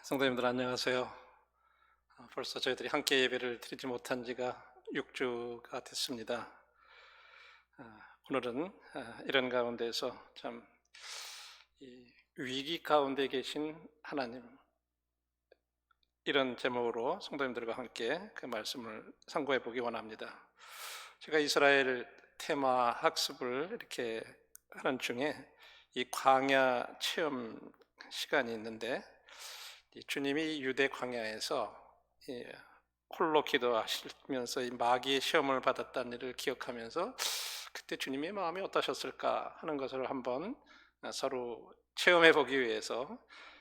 성도님들 안녕하세요. 벌써 저희들이 함께 예배를 드리지 못한 지가 6주가 됐습니다. 오늘은 이런 가운데서 참 이 위기 가운데 계신 하나님, 이런 제목으로 성도님들과 함께 그 말씀을 상고해 보기 원합니다. 제가 이스라엘 테마 학습을 이렇게 하는 중에 이 광야 체험 시간이 있는데, 주님이 유대 광야에서 홀로 기도하시면서 이 마귀의 시험을 받았다는 일을 기억하면서 그때 주님의 마음이 어떠셨을까 하는 것을 한번 서로 체험해 보기 위해서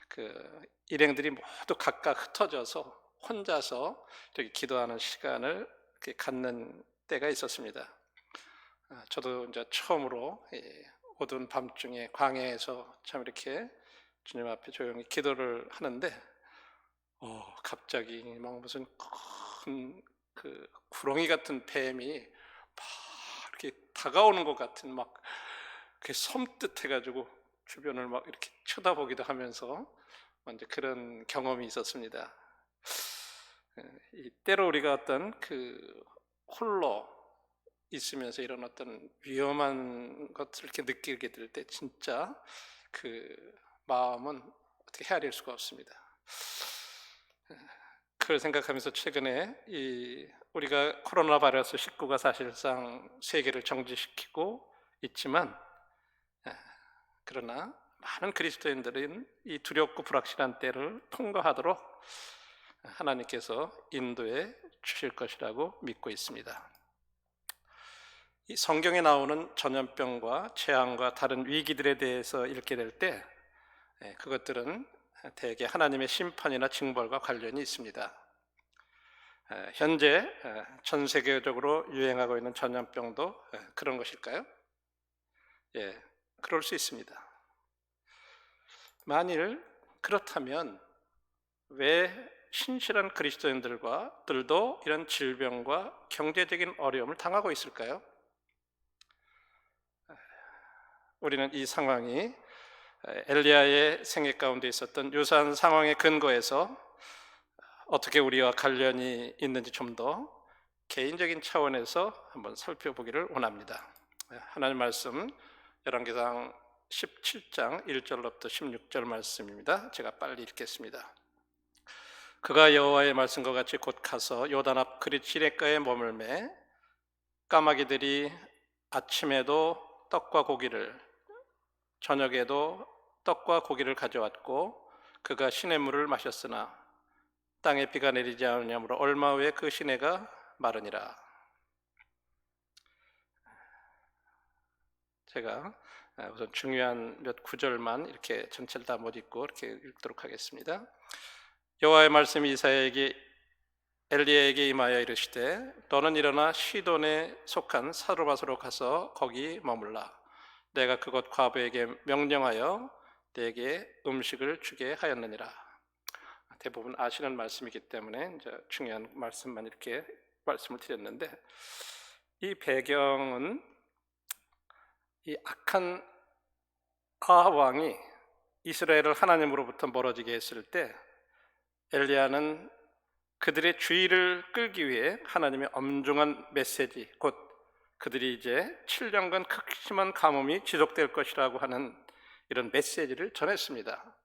그 일행들이 모두 각각 흩어져서 혼자서 이렇게 기도하는 시간을 이렇게 갖는 때가 있었습니다. 저도 이제 처음으로 어두운 밤중에 광야에서 참 이렇게 주님 앞에 조용히 기도를 하는데, 갑자기 막 무슨 큰 그 구렁이 같은 뱀이 막 이렇게 다가오는 것 같은, 막 그 섬뜩해가지고 주변을 막 이렇게 쳐다보기도 하면서 이제 그런 경험이 있었습니다. 때로 우리가 어떤 그 홀로 있으면서 이런 어떤 위험한 것을 이렇게 느끼게 될 때 진짜 그 마음은 어떻게 헤아릴 수가 없습니다. 그걸 생각하면서 최근에 우리가 코로나 바이러스 19가 사실상 세계를 정지시키고 있지만, 그러나 많은 그리스도인들은 이 두렵고 불확실한 때를 통과하도록 하나님께서 인도해 주실 것이라고 믿고 있습니다. 이 성경에 나오는 전염병과 재앙과 다른 위기들에 대해서 읽게 될 때 그것들은 대개 하나님의 심판이나 징벌과 관련이 있습니다. 현재 전 세계적으로 유행하고 있는 전염병도 그런 것일까요? 예, 그럴 수 있습니다. 만일 그렇다면 왜 신실한 그리스도인들도 이런 질병과 경제적인 어려움을 당하고 있을까요? 우리는 이 상황이 엘리야의 생애 가운데 있었던 유사한 상황에 근거해서 어떻게 우리와 관련이 있는지 좀 더 개인적인 차원에서 한번 살펴보기를 원합니다. 하나님 말씀 열왕기상 17장 1절로부터 16절 말씀입니다. 제가 빨리 읽겠습니다. 그가 여호와의 말씀과 같이 곧 가서 요단 앞 그릿 시냇가에 머물매 까마귀들이 아침에도 떡과 고기를 저녁에도 떡과 고기를 가져왔고 그가 시냇물을 마셨으나 땅에 비가 내리지 않으므로 얼마 후에 그 시내가 마르니라. 제가 우선 중요한 몇 구절만 이렇게 전체를 다 못 읽고 이렇게 읽도록 하겠습니다. 여호와의 말씀이 엘리야에게 임하여 이르시되 너는 일어나 시돈에 속한 사르밧으로 가서 거기 머물라. 내가 그곳 과부에게 명령하여 내게 음식을 주게 하였느니라. 대부분 아시는 말씀이기 때문에 이제 중요한 말씀만 이렇게 말씀을 드렸는데, 이 배경은 이 악한 아합 왕이 이스라엘을 하나님으로부터 멀어지게 했을 때 엘리야는 그들의 주의를 끌기 위해 하나님의 엄중한 메시지, 곧 그들이 이제 7년간 극심한 가뭄이 지속될 것이라고 하는 이런 메시지를 전했습니다.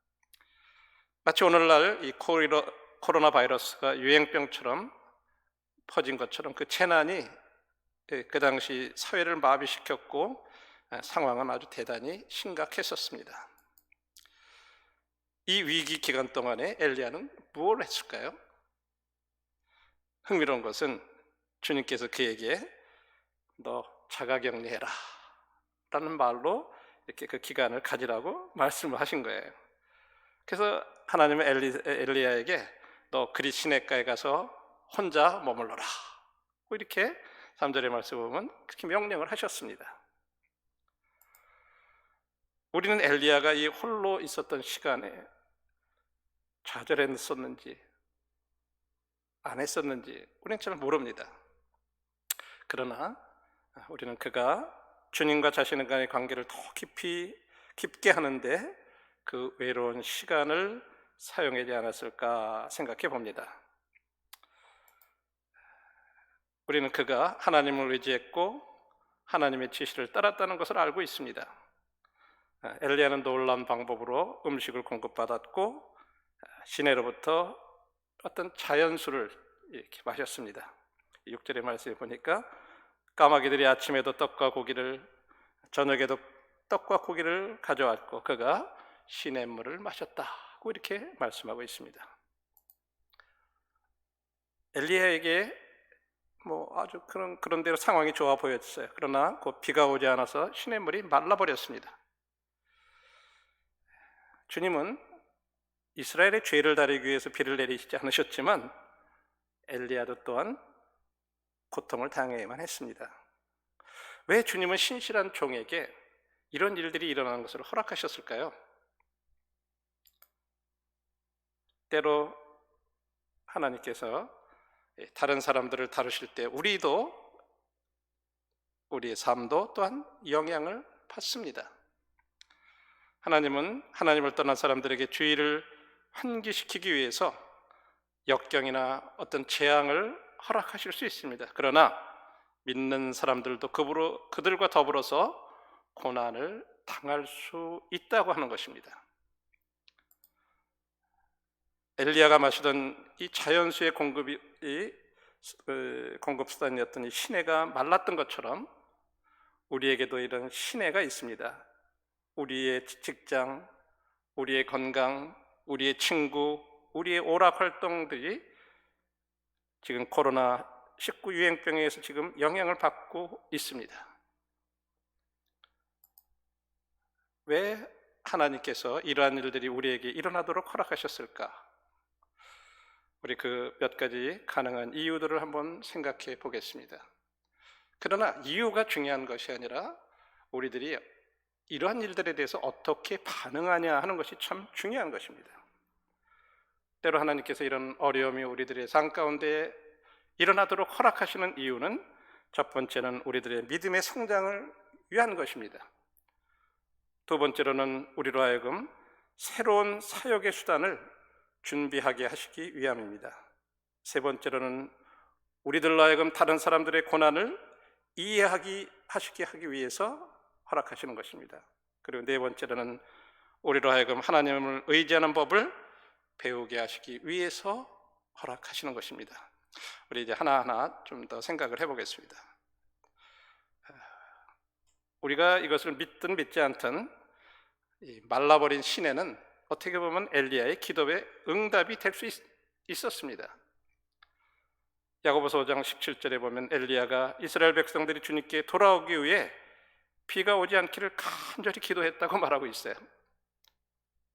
마치 오늘날 이 코로나 바이러스가 유행병처럼 퍼진 것처럼 그 재난이 그 당시 사회를 마비시켰고 상황은 아주 대단히 심각했었습니다. 이 위기 기간 동안에 엘리야는 무엇을 했을까요? 흥미로운 것은 주님께서 그에게 너 자가격리해라 라는 말로 이렇게 그 기간을 가지라고 말씀을 하신 거예요. 그래서 하나님은 엘리야에게 너 그릿 시냇가에 가서 혼자 머물러라, 이렇게 3절의 말씀을 보면 그렇게 명령을 하셨습니다. 우리는 엘리야가 이 홀로 있었던 시간에 좌절했었는지 안 했었는지 우리는 잘 모릅니다. 그러나 우리는 그가 주님과 자신 간의 관계를 더 깊게 하는데 그 외로운 시간을 사용하지 않았을까 생각해 봅니다. 우리는 그가 하나님을 의지했고 하나님의 지시를 따랐다는 것을 알고 있습니다. 엘리야는 놀라운 방법으로 음식을 공급받았고 시내로부터 어떤 자연수를 이렇게 마셨습니다. 6절의 말씀에 보니까 까마귀들이 아침에도 떡과 고기를 저녁에도 떡과 고기를 가져왔고 그가 시냇물을 마셨다고 이렇게 말씀하고 있습니다. 엘리야에게 아주 그런 대로 상황이 좋아 보였어요. 그러나 곧 비가 오지 않아서 시냇물이 말라버렸습니다. 주님은 이스라엘의 죄를 다루기 위해서 비를 내리시지 않으셨지만 엘리야도 또한 고통을 당해야만 했습니다. 왜 주님은 신실한 종에게 이런 일들이 일어나는 것을 허락하셨을까요? 때로 하나님께서 다른 사람들을 다루실 때 우리의 삶도 또한 영향을 받습니다. 하나님은 하나님을 떠난 사람들에게 주의를 환기시키기 위해서 역경이나 어떤 재앙을 허락하실 수 있습니다. 그러나 믿는 사람들도 그들과 더불어서 고난을 당할 수 있다고 하는 것입니다. 엘리야가 마시던 이 자연수의 공급수단이었던 이 시내가 말랐던 것처럼 우리에게도 이런 시내가 있습니다. 우리의 직장, 우리의 건강, 우리의 친구, 우리의 오락 활동들이 지금 코로나19 유행병에 의해서 지금 영향을 받고 있습니다. 왜 하나님께서 이러한 일들이 우리에게 일어나도록 허락하셨을까? 우리 그 몇 가지 가능한 이유들을 한번 생각해 보겠습니다. 그러나 이유가 중요한 것이 아니라 우리들이 이러한 일들에 대해서 어떻게 반응하냐 하는 것이 참 중요한 것입니다. 때로 하나님께서 이런 어려움이 우리들의 삶 가운데 일어나도록 허락하시는 이유는 첫 번째는 우리들의 믿음의 성장을 위한 것입니다. 두 번째로는 우리로 하여금 새로운 사역의 수단을 준비하게 하시기 위함입니다. 세 번째로는 우리들로 하여금 다른 사람들의 고난을 이해하게 하기 위해서 허락하시는 것입니다. 그리고 네 번째로는 우리로 하여금 하나님을 의지하는 법을 배우게 하시기 위해서 허락하시는 것입니다. 우리 이제 하나하나 좀 더 생각을 해보겠습니다. 우리가 이것을 믿든 믿지 않든 이 말라버린 시내는 어떻게 보면 엘리야의 기도에 응답이 될 수 있었습니다. 야고보서 5장 17절에 보면 엘리야가 이스라엘 백성들이 주님께 돌아오기 위해 비가 오지 않기를 간절히 기도했다고 말하고 있어요.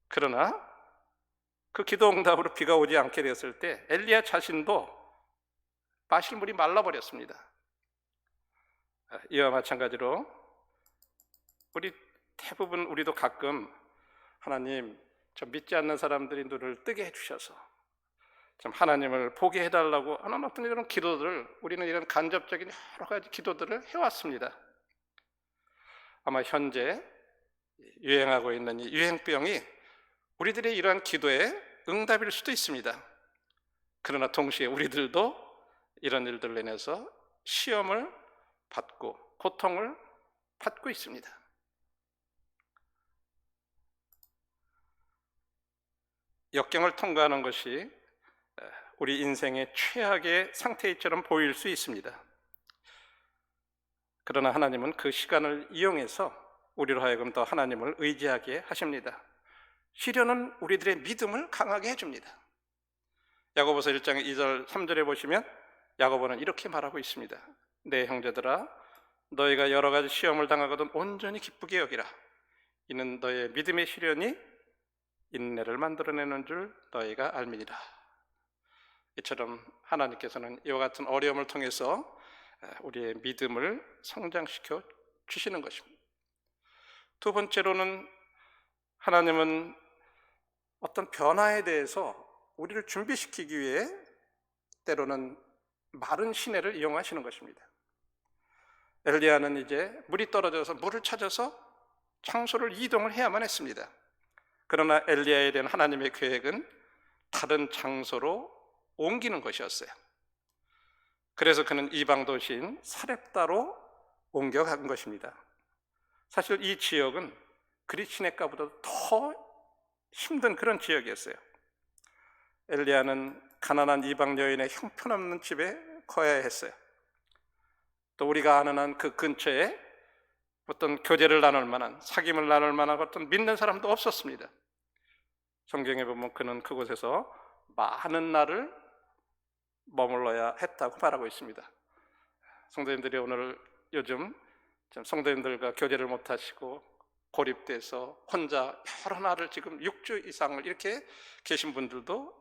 그러나 그 기도 응답으로 비가 오지 않게 되었을 때 엘리야 자신도 마실 물이 말라버렸습니다. 이와 마찬가지로 우리도 가끔 하나님, 저 믿지 않는 사람들이 눈을 뜨게 해주셔서 좀 하나님을 보게 해달라고 하는 어떤 이런 기도들을 우리는 이런 간접적인 여러 가지 기도들을 해왔습니다. 아마 현재 유행하고 있는 이 유행병이 우리들의 이러한 기도의 응답일 수도 있습니다. 그러나 동시에 우리들도 이런 일들로 인해서 시험을 받고 고통을 받고 있습니다. 역경을 통과하는 것이 우리 인생의 최악의 상태처럼 보일 수 있습니다. 그러나 하나님은 그 시간을 이용해서 우리로 하여금 더 하나님을 의지하게 하십니다. 시련은 우리들의 믿음을 강하게 해줍니다. 야고보서 1장 2절 3절에 보시면 야고보는 이렇게 말하고 있습니다. 내 형제들아, 너희가 여러 가지 시험을 당하거든 온전히 기쁘게 여기라. 이는 너의 믿음의 시련이 인내를 만들어내는 줄 너희가 알미니라. 이처럼 하나님께서는 이와 같은 어려움을 통해서 우리의 믿음을 성장시켜 주시는 것입니다. 두 번째로는 하나님은 어떤 변화에 대해서 우리를 준비시키기 위해 때로는 마른 시내를 이용하시는 것입니다. 엘리야는 이제 물이 떨어져서 물을 찾아서 장소를 이동을 해야만 했습니다. 그러나 엘리야에 대한 하나님의 계획은 다른 장소로 옮기는 것이었어요. 그래서 그는 이방 도시인 사렙다로 옮겨간 것입니다. 사실 이 지역은 그리 시내가보다 더 힘든 그런 지역이었어요. 엘리야는 가난한 이방 여인의 형편없는 집에 거해야 했어요. 또 우리가 아는 한 그 근처에 어떤 교제를 나눌 만한, 사귐을 나눌 만한 어떤 믿는 사람도 없었습니다. 성경에 보면 그는 그곳에서 많은 날을 머물러야 했다고 말하고 있습니다. 성도님들이 오늘 요즘 성도님들과 교제를 못하시고 고립돼서 혼자 여러 날을 지금 6주 이상을 이렇게 계신 분들도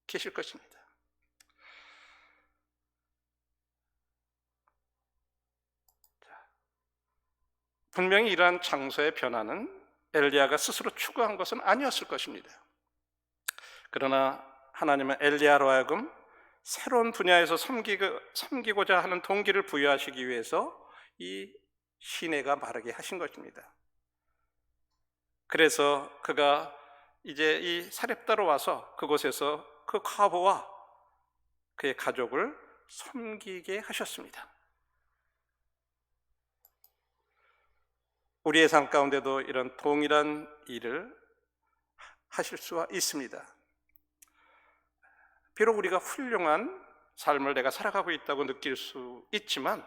계실 것입니다. 분명히 이러한 장소의 변화는 엘리야가 스스로 추구한 것은 아니었을 것입니다. 그러나 하나님은 엘리야로 하여금 새로운 분야에서 섬기고자 하는 동기를 부여하시기 위해서 이 시내가 마르게 하신 것입니다. 그래서 그가 이제 이 사렙다로 와서 그곳에서 그 과부와 그의 가족을 섬기게 하셨습니다. 우리의 삶 가운데도 이런 동일한 일을 하실 수가 있습니다. 비록 우리가 훌륭한 삶을 내가 살아가고 있다고 느낄 수 있지만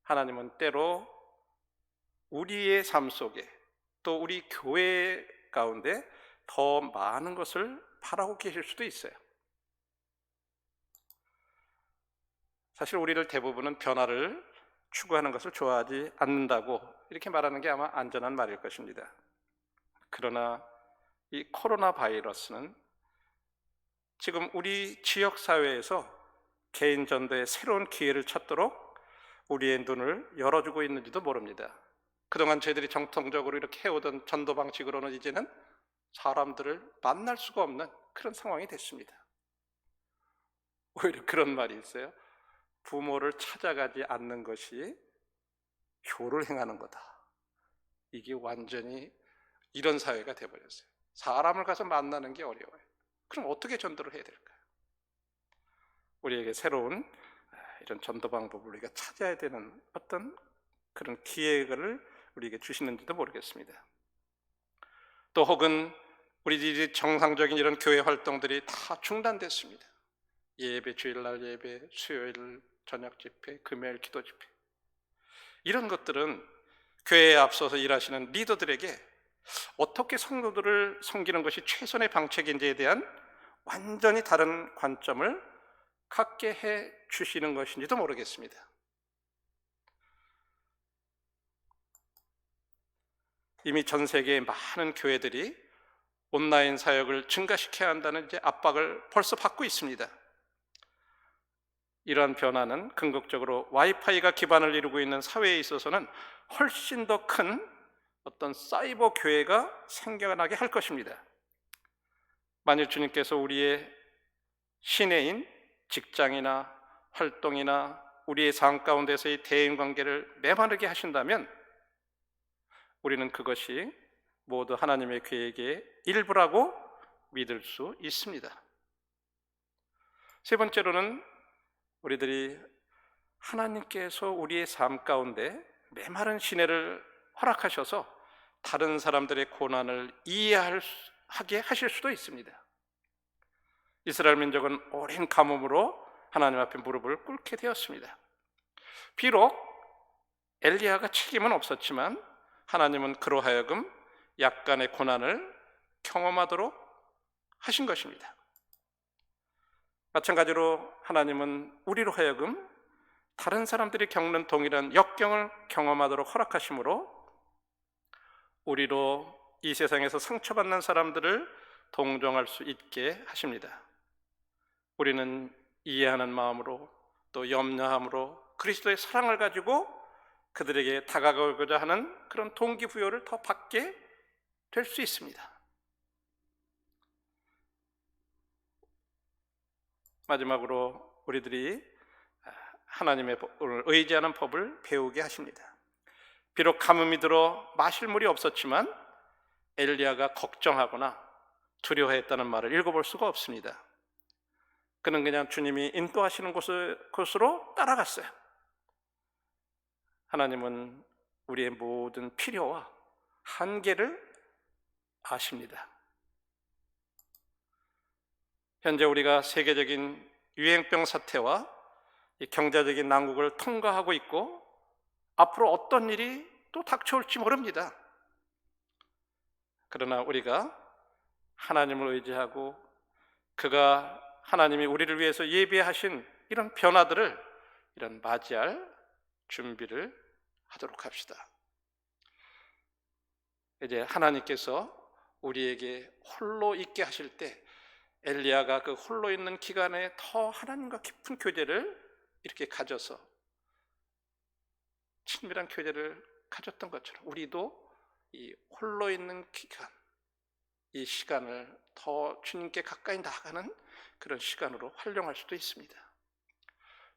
하나님은 때로 우리의 삶 속에 또 우리 교회 가운데 더 많은 것을 바라고 계실 수도 있어요. 사실 우리를 대부분은 변화를 추구하는 것을 좋아하지 않는다고 이렇게 말하는 게 아마 안전한 말일 것입니다. 그러나 이 코로나 바이러스는 지금 우리 지역 사회에서 개인 전도의 새로운 기회를 찾도록 우리의 눈을 열어주고 있는지도 모릅니다. 그동안 저희들이 정통적으로 이렇게 해오던 전도 방식으로는 이제는 사람들을 만날 수가 없는 그런 상황이 됐습니다. 오히려 그런 말이 있어요. 부모를 찾아가지 않는 것이 효를 행하는 거다. 이게 완전히 이런 사회가 돼버렸어요. 사람을 가서 만나는 게 어려워요. 그럼 어떻게 전도를 해야 될까요? 우리에게 새로운 이런 전도 방법을 우리가 찾아야 되는 어떤 그런 기회를 우리에게 주시는지도 모르겠습니다. 또 혹은 우리들이 정상적인 이런 교회 활동들이 다 중단됐습니다. 예배, 주일날 예배, 수요일 저녁 집회, 금요일 기도 집회, 이런 것들은 교회에 앞서서 일하시는 리더들에게 어떻게 성도들을 섬기는 것이 최선의 방책인지에 대한 완전히 다른 관점을 갖게 해 주시는 것인지도 모르겠습니다. 이미 전 세계의 많은 교회들이 온라인 사역을 증가시켜야 한다는 이제 압박을 벌써 받고 있습니다. 이러한 변화는 궁극적으로 와이파이가 기반을 이루고 있는 사회에 있어서는 훨씬 더 큰 어떤 사이버 교회가 생겨나게 할 것입니다. 만일 주님께서 우리의 시내인 직장이나 활동이나 우리의 삶 가운데서의 대인관계를 메마르게 하신다면 우리는 그것이 모두 하나님의 계획의 일부라고 믿을 수 있습니다. 세 번째로는 우리들이 하나님께서 우리의 삶 가운데 메마른 시내를 허락하셔서 다른 사람들의 고난을 이해하게 하실 수도 있습니다. 이스라엘 민족은 오랜 가뭄으로 하나님 앞에 무릎을 꿇게 되었습니다. 비록 엘리야가 책임은 없었지만 하나님은 그로 하여금 약간의 고난을 경험하도록 하신 것입니다. 마찬가지로 하나님은 우리로 하여금 다른 사람들이 겪는 동일한 역경을 경험하도록 허락하심으로 우리로 이 세상에서 상처받는 사람들을 동정할 수 있게 하십니다. 우리는 이해하는 마음으로 또 염려함으로 그리스도의 사랑을 가지고 그들에게 다가가고자 하는 그런 동기부여를 더 받게 될 수 있습니다. 마지막으로 우리들이 하나님의 법을 의지하는 법을 배우게 하십니다. 비록 가뭄이 들어 마실 물이 없었지만 엘리야가 걱정하거나 두려워했다는 말을 읽어볼 수가 없습니다. 그는 그냥 주님이 인도하시는 곳으로 따라갔어요. 하나님은 우리의 모든 필요와 한계를 아십니다. 현재 우리가 세계적인 유행병 사태와 이 경제적인 난국을 통과하고 있고 앞으로 어떤 일이 또 닥쳐올지 모릅니다. 그러나 우리가 하나님을 의지하고 그가 하나님이 우리를 위해서 예비하신 이런 변화들을 이런 맞이할 준비를 하도록 합시다. 이제 하나님께서 우리에게 홀로 있게 하실 때 엘리야가 그 홀로 있는 기간에 더 하나님과 깊은 교제를 이렇게 가져서 친밀한 교제를 가졌던 것처럼 우리도 이 홀로 있는 기간, 이 시간을 더 주님께 가까이 나아가는 그런 시간으로 활용할 수도 있습니다.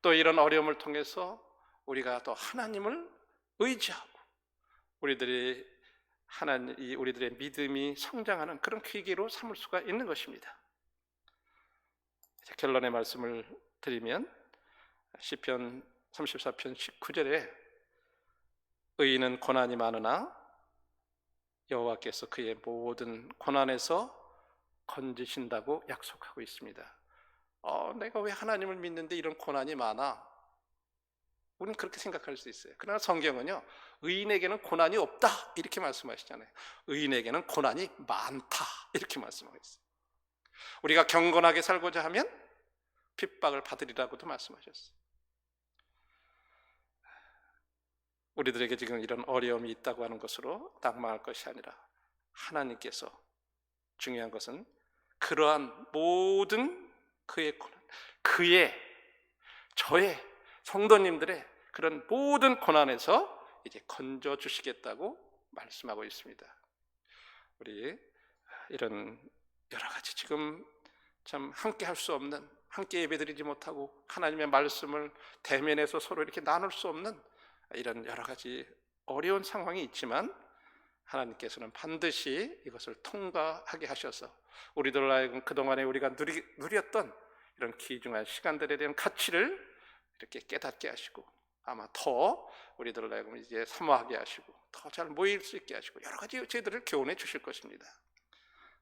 또 이런 어려움을 통해서 우리가 더 하나님을 의지하고 우리들의 믿음이 성장하는 그런 계기로 삼을 수가 있는 것입니다. 결론의 말씀을 드리면 시편 34편 19절에 의인은 고난이 많으나 여호와께서 그의 모든 고난에서 건지신다고 약속하고 있습니다. 내가 왜 하나님을 믿는데 이런 고난이 많아? 우리는 그렇게 생각할 수 있어요. 그러나 성경은요, 의인에게는 고난이 없다 이렇게 말씀하시잖아요. 의인에게는 고난이 많다 이렇게 말씀하고 있어요. 우리가 경건하게 살고자 하면 핍박을 받으리라고도 말씀하셨어요. 우리들에게 지금 이런 어려움이 있다고 하는 것으로 낙망할 것이 아니라 하나님께서 중요한 것은 그러한 모든 그의 고난, 저의 성도님들의 그런 모든 고난에서 이제 건져 주시겠다고 말씀하고 있습니다. 우리 이런 여러 가지 지금 참 함께 할 수 없는, 함께 예배드리지 못하고 하나님의 말씀을 대면해서 서로 이렇게 나눌 수 없는 이런 여러 가지 어려운 상황이 있지만 하나님께서는 반드시 이것을 통과하게 하셔서 우리들 하여금 그동안에 우리가 누렸던 이런 귀중한 시간들에 대한 가치를 이렇게 깨닫게 하시고 아마 더 우리들 하여금 이제 사모하게 하시고 더 잘 모일 수 있게 하시고 여러 가지 저희들을 교훈해 주실 것입니다.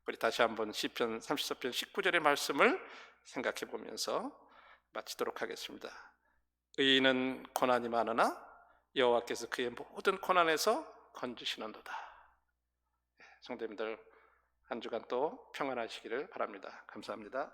우리 다시 한번 시편 34편 19절의 말씀을 생각해 보면서 마치도록 하겠습니다. 의인은 고난이 많으나 여호와께서 그의 모든 고난에서 건지시는도다. 성도님들 한 주간 또 평안하시기를 바랍니다. 감사합니다.